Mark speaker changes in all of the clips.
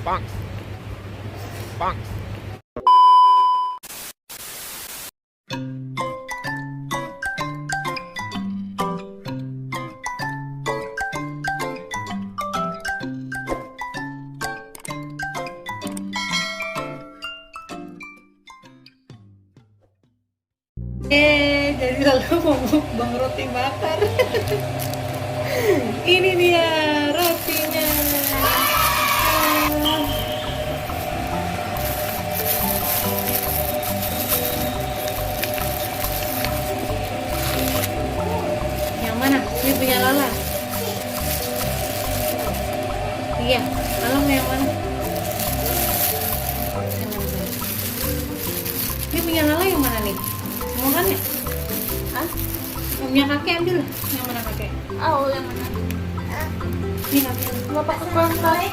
Speaker 1: Bonk. Bonk.
Speaker 2: Jadi lalu mau mukbang roti bakar. Ini dia rotinya. Yang mana? Ini punya Lala. Iya, Lala mau yang mana? Yang mana? Ini punya Lala yang mana nih? Mau kan ya?
Speaker 3: Hah?
Speaker 2: Yang punya kakek ambil lah. Yang mana kakek?
Speaker 3: Oh, yang mana?
Speaker 2: Ini kakek.
Speaker 3: Bapak kepantai.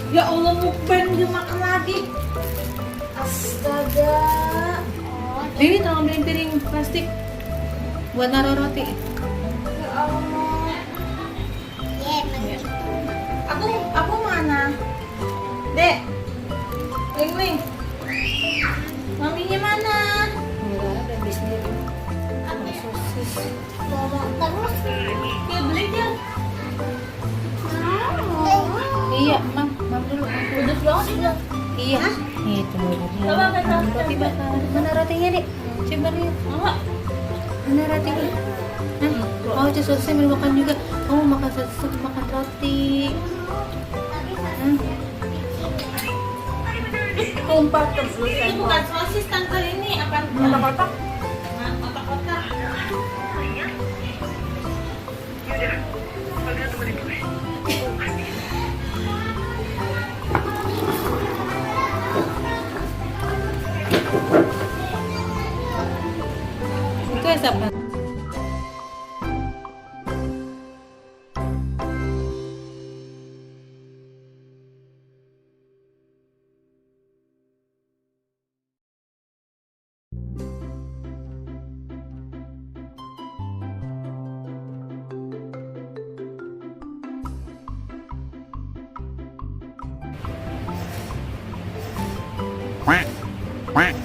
Speaker 2: Ya Allah, mukbang dia makan lagi.
Speaker 3: Astaga. Oh,
Speaker 2: Ini tolong beliin piring plastik buat naruh roti.
Speaker 3: ya Allah. Aku mana? Dek. Ling Ling. Maminya mana?
Speaker 2: Enggak ada di sini. Sosis.
Speaker 3: Bawa terus. Ya beli dia.
Speaker 2: Iya, mam dulu.
Speaker 3: Pedes banget udah.
Speaker 2: Iya. Itu dulu.
Speaker 3: Coba kita
Speaker 2: Roti bakar. Mana rotinya, Dek? Coba lihat.
Speaker 3: Mama.
Speaker 2: Mana rotinya? Nah, oh, itu sosisnya mau makan juga. Kamu makan sosis, makan roti.
Speaker 3: Tumpah terus. Ini bukan sosis tante, ini apa? Kotak-kotak. Nah, kotak-kotak.
Speaker 2: Itu es apa?
Speaker 1: Quack. Quack.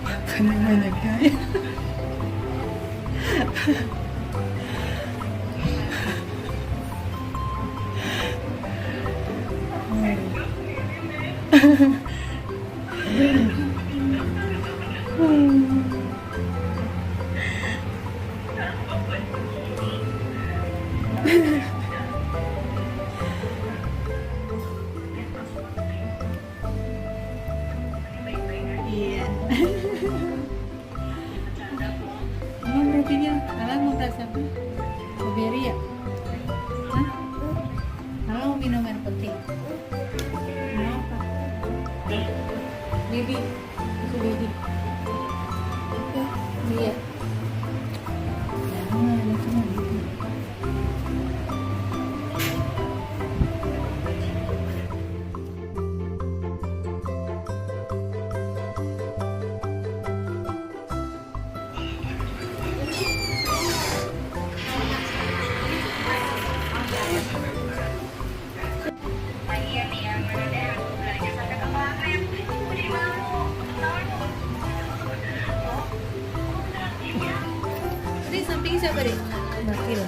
Speaker 2: Makan yang banyak, guys. Iya. Emang rotinya, kalian mau rasa apa? Strawberry ya? Hah? Kalian mau minum air putih? Mau apa? Baby, itu baby. Iya. Jangan, itu mah baby. Tadi samping siapa deh? Bakil.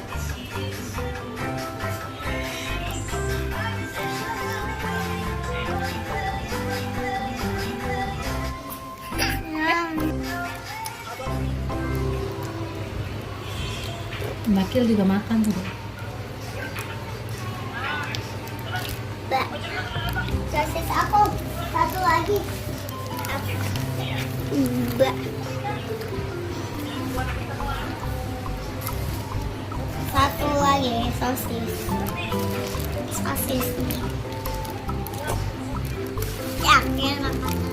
Speaker 2: Bakil juga makan tuh.
Speaker 3: Sosis aku. Satu lagi. Mbak. Satu lagi sosis. Sosis. Yakin makan.